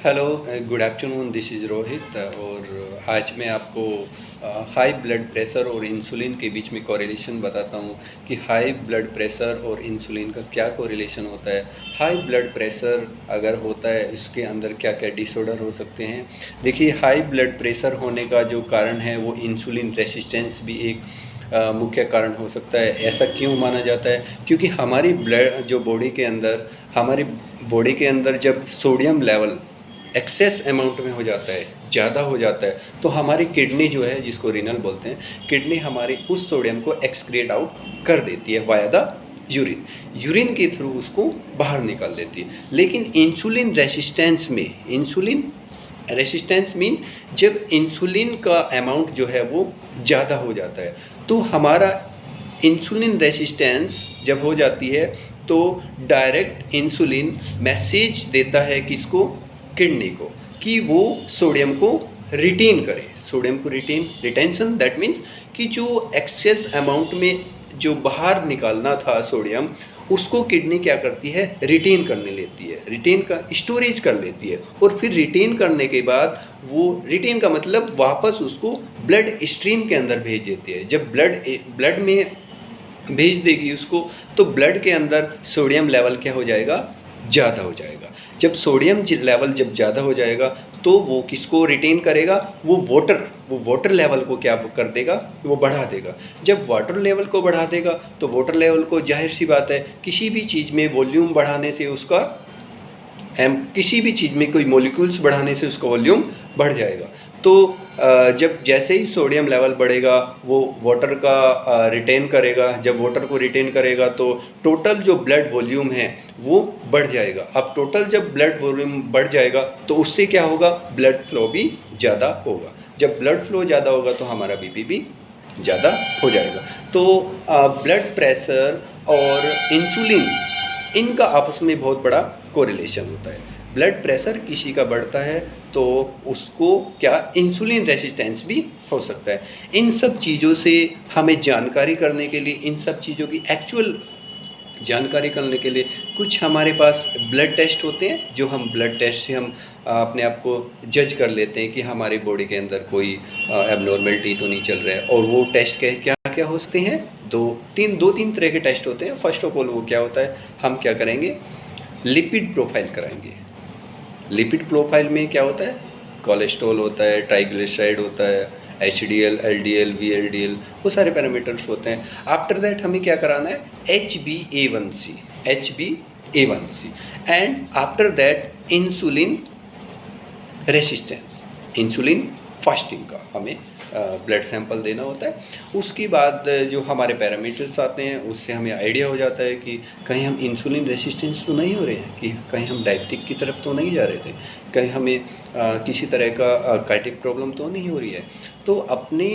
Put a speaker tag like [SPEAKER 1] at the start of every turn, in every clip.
[SPEAKER 1] Hello, good afternoon. This is Rohit. और आज मैं आपको हाई ब्लड प्रेशर और इंसुलिन के बीच में कोरिलेशन बताता हूँ कि हाई ब्लड प्रेशर और इंसुलिन का क्या कोरिलेशन होता है। हाई ब्लड प्रेशर अगर होता है, इसके अंदर क्या क्या डिसऑर्डर हो सकते हैं। देखिए, हाई ब्लड प्रेशर होने का जो कारण है वो इंसुलिन रेसिस्टेंस भी एक मुख्य कारण हो सकता है। ऐसा क्यों माना जाता है? क्योंकि हमारी ब्लड जो हमारी बॉडी के अंदर जब सोडियम लेवल एक्सेस अमाउंट में हो जाता है, ज़्यादा हो जाता है, तो हमारी किडनी जो है, जिसको रीनल बोलते हैं, किडनी हमारी उस सोडियम को एक्सक्रिएट आउट कर देती है वाया द यूरिन के थ्रू उसको बाहर निकाल देती है। लेकिन इंसुलिन रेसिस्टेंस मीन्स जब इंसुलिन का अमाउंट जो है वो ज़्यादा हो जाता है, तो हमारा इंसुलिन रेसिस्टेंस जब हो जाती है तो डायरेक्ट इंसुलिन मैसेज देता है किसको? किडनी को, कि वो सोडियम को रिटेन करे। सोडियम को रिटेंशन दैट मीन्स कि जो एक्सेस अमाउंट में जो बाहर निकालना था सोडियम, उसको किडनी क्या करती है? रिटेन करने लेती है, स्टोरेज कर लेती है। और फिर रिटेन करने के बाद वो रिटेन का मतलब वापस उसको ब्लड स्ट्रीम के अंदर भेज देती है। जब ब्लड में भेज देगी उसको, तो ब्लड के अंदर सोडियम लेवल क्या हो जाएगा? ज़्यादा हो जाएगा। जब सोडियम लेवल जब ज़्यादा हो जाएगा तो वो किसको रिटेन करेगा? वो वाटर लेवल को क्या कर देगा? वो बढ़ा देगा। जब वाटर लेवल को बढ़ा देगा तो वाटर लेवल को, जाहिर सी बात है, किसी भी चीज़ में वॉल्यूम बढ़ाने से उसका किसी भी चीज़ में कोई मॉलिक्यूल्स बढ़ाने से उसका वॉल्यूम बढ़ जाएगा। तो जब जैसे ही सोडियम लेवल बढ़ेगा वो वाटर का रिटेन करेगा। जब वाटर को रिटेन करेगा तो टोटल जो ब्लड वॉल्यूम है वो बढ़ जाएगा। अब टोटल जब ब्लड वॉल्यूम बढ़ जाएगा तो उससे क्या होगा? ब्लड फ्लो भी ज़्यादा होगा। जब ब्लड फ्लो ज़्यादा होगा तो हमारा बीपी भी ज़्यादा हो जाएगा। तो ब्लड प्रेशर और इंसुलिन, इनका आपस में बहुत बड़ा कोरिलेशन होता है। ब्लड प्रेशर किसी का बढ़ता है तो उसको क्या? इंसुलिन रेसिस्टेंस भी हो सकता है। इन सब चीज़ों से हमें जानकारी करने के लिए, इन सब चीज़ों की एक्चुअल जानकारी करने के लिए कुछ हमारे पास ब्लड टेस्ट होते हैं, जो हम ब्लड टेस्ट से हम अपने आप को जज कर लेते हैं कि हमारी बॉडी के अंदर कोई एबनॉर्मलिटी तो नहीं चल रहा है। और वो टेस्ट क्या क्या हो सकते हैं? दो तीन तरह के टेस्ट होते हैं। फर्स्ट ऑफ ऑल वो क्या होता है? हम क्या करेंगे? लिपिड प्रोफाइल कराएंगे। लिपिड प्रोफाइल में क्या होता है? कोलेस्ट्रॉल होता है, ट्राइग्लिसराइड होता है, HDL, LDL, VLDL, वो सारे पैरामीटर्स होते हैं। आफ्टर दैट हमें क्या कराना है? HbA1c and after that insulin resistance, insulin fasting का हमें ब्लड सैंपल देना होता है। उसके बाद जो हमारे पैरामीटर्स आते हैं उससे हमें आइडिया हो जाता है कि कहीं हम इंसुलिन रेसिस्टेंस तो नहीं हो रहे हैं, कि कहीं हम डायबिटिक की तरफ तो नहीं जा रहे थे, कहीं हमें किसी तरह का कार्डियक प्रॉब्लम तो नहीं हो रही है। तो अपने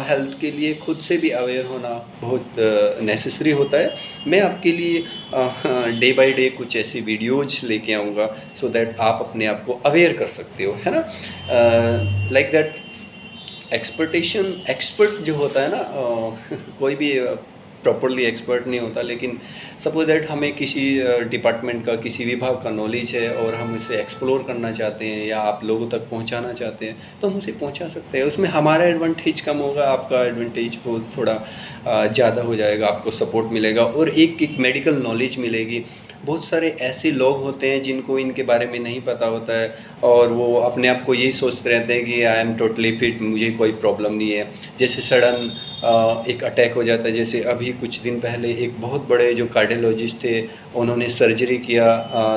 [SPEAKER 1] हेल्थ के लिए खुद से भी अवेयर होना बहुत नेसेसरी होता है। मैं आपके लिए डे बाय डे कुछ ऐसी वीडियोज लेके आऊँगा सो दैट आप अपने आप को अवेयर कर सकते हो, है ना। लाइक दैट एक्सपर्ट जो होता है ना, कोई भी प्रॉपरली एक्सपर्ट नहीं होता, लेकिन सपोज दैट हमें किसी डिपार्टमेंट का, किसी विभाग का नॉलेज है और हम उसे एक्सप्लोर करना चाहते हैं या आप लोगों तक पहुंचाना चाहते हैं तो हम उसे पहुंचा सकते हैं। उसमें हमारा एडवांटेज कम होगा, आपका एडवांटेज बहुत थोड़ा ज़्यादा हो जाएगा। आपको सपोर्ट मिलेगा और एक मेडिकल नॉलेज मिलेगी। बहुत सारे ऐसे लोग होते हैं जिनको इनके बारे में नहीं पता होता है और वो अपने आप को यही सोचते रहते हैं कि आई एम टोटली फिट, मुझे कोई प्रॉब्लम नहीं है। जैसे सडन एक अटैक हो जाता है। जैसे अभी कुछ दिन पहले एक बहुत बड़े जो कार्डियोलॉजिस्ट थे, उन्होंने सर्जरी किया,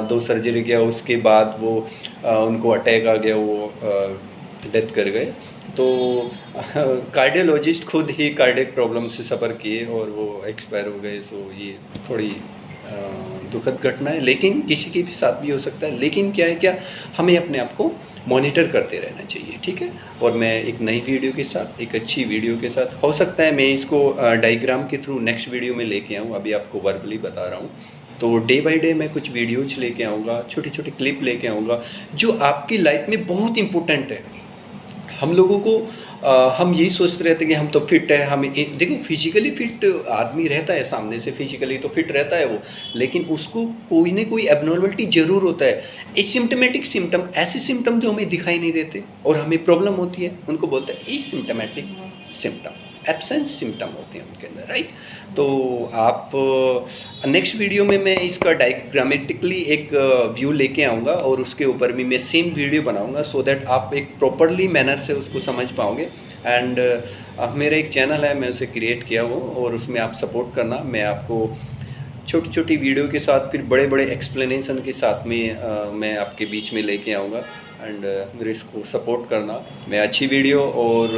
[SPEAKER 1] 2 सर्जरी किया, उसके बाद वो उनको अटैक आ गया, वो डेथ कर गए। तो कार्डियोलॉजिस्ट खुद ही कार्डियक प्रॉब्लम से सफ़र किए और वो एक्सपायर हो गए। सो ये थोड़ी दुखद घटना है, लेकिन किसी के भी साथ भी हो सकता है। लेकिन क्या हमें अपने आप को मॉनिटर करते रहना चाहिए, ठीक है। और मैं एक नई वीडियो के साथ, एक अच्छी वीडियो के साथ, हो सकता है मैं इसको डायग्राम के थ्रू नेक्स्ट वीडियो में लेके आऊँ, अभी आपको वर्बली बता रहा हूँ। तो डे बाय डे मैं कुछ वीडियोज लेके आऊँगा, छोटी छोटी क्लिप लेके आऊँगा जो आपकी लाइफ में बहुत इंपॉर्टेंट है। हम लोगों को हम यही सोचते रहते हैं कि हम तो फिट है, हम देखो फिजिकली फिट आदमी रहता है, सामने से फिजिकली तो फिट रहता है वो, लेकिन उसको कोई ना कोई एबनॉर्मलिटी ज़रूर होता है। एसिम्टमेटिक सिम्टम, ऐसे सिम्टम जो हमें दिखाई नहीं देते और हमें प्रॉब्लम होती है, उनको बोलते हैं एसिम्टमेटिक सिम्टम, एब्सेंस सिम्टम होते हैं उनके अंदर, राइट। तो आप नेक्स्ट वीडियो में मैं इसका डायग्रामेटिकली एक व्यू लेके आऊँगा और उसके ऊपर भी मैं सेम वीडियो बनाऊँगा, सो दैट आप एक प्रॉपरली मैनर से उसको समझ पाओगे। एंड मेरा एक चैनल है, मैं उसे क्रिएट किया हूँ और उसमें आप सपोर्ट करना। मैं आपको छोटी छोटी वीडियो के साथ फिर बड़े बड़े एक्सप्लेनेशन के साथ में मैं आपके बीच में लेके आऊँगा। एंड मेरे इसको सपोर्ट करना। मैं अच्छी वीडियो और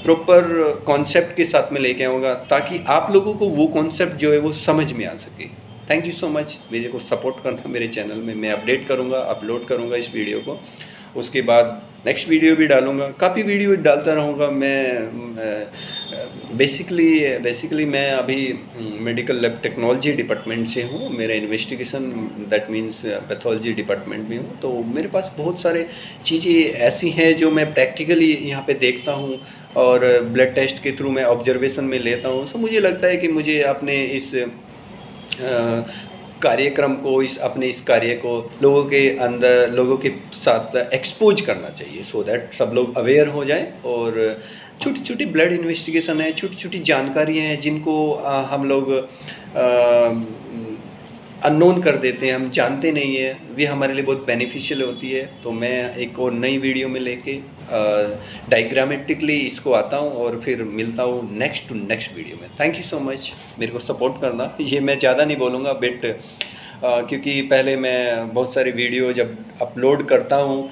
[SPEAKER 1] प्रॉपर कॉन्सेप्ट के साथ में लेके आऊँगा, ताकि आप लोगों को वो कॉन्सेप्ट जो है वो समझ में आ सके। थैंक यू सो मच, मेरे को सपोर्ट करना। मेरे चैनल में मैं अपडेट करूँगा, अपलोड करूँगा इस वीडियो को, उसके बाद नेक्स्ट वीडियो भी डालूँगा, काफ़ी वीडियो डालता रहूँगा मैं। बेसिकली मैं अभी मेडिकल लैब टेक्नोलॉजी डिपार्टमेंट से हूँ, मेरा investigation that means pathology department में हूँ। तो मेरे पास बहुत सारे चीज़ें ऐसी हैं जो मैं प्रैक्टिकली यहाँ पे देखता हूँ और ब्लड टेस्ट के थ्रू मैं ऑब्जर्वेशन में लेता हूँ। सो मुझे लगता है कि मुझे अपने इस कार्यक्रम को, अपने इस कार्य को लोगों के अंदर, लोगों के साथ एक्सपोज करना चाहिए, सो दैट सब लोग अवेयर हो जाएं। और छोटी छोटी ब्लड इन्वेस्टिगेशन है, छोटी छोटी जानकारियाँ हैं जिनको हम लोग अननोन कर देते हैं, हम जानते नहीं हैं, वे हमारे लिए बहुत बेनिफिशियल होती है। तो मैं एक और नई वीडियो में लेके डायग्रामेटिकली इसको आता हूँ और फिर मिलता हूँ नेक्स्ट वीडियो में। थैंक यू सो मच, मेरे को सपोर्ट करना। ये मैं ज़्यादा नहीं बोलूँगा बट क्योंकि पहले मैं बहुत सारी वीडियो जब अपलोड करता हूँ,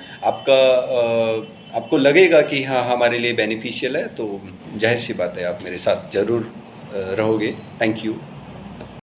[SPEAKER 1] आपको लगेगा कि हाँ हमारे लिए बेनिफिशियल है, तो जाहिर सी बात है आप मेरे साथ ज़रूर रहोगे। Thank you.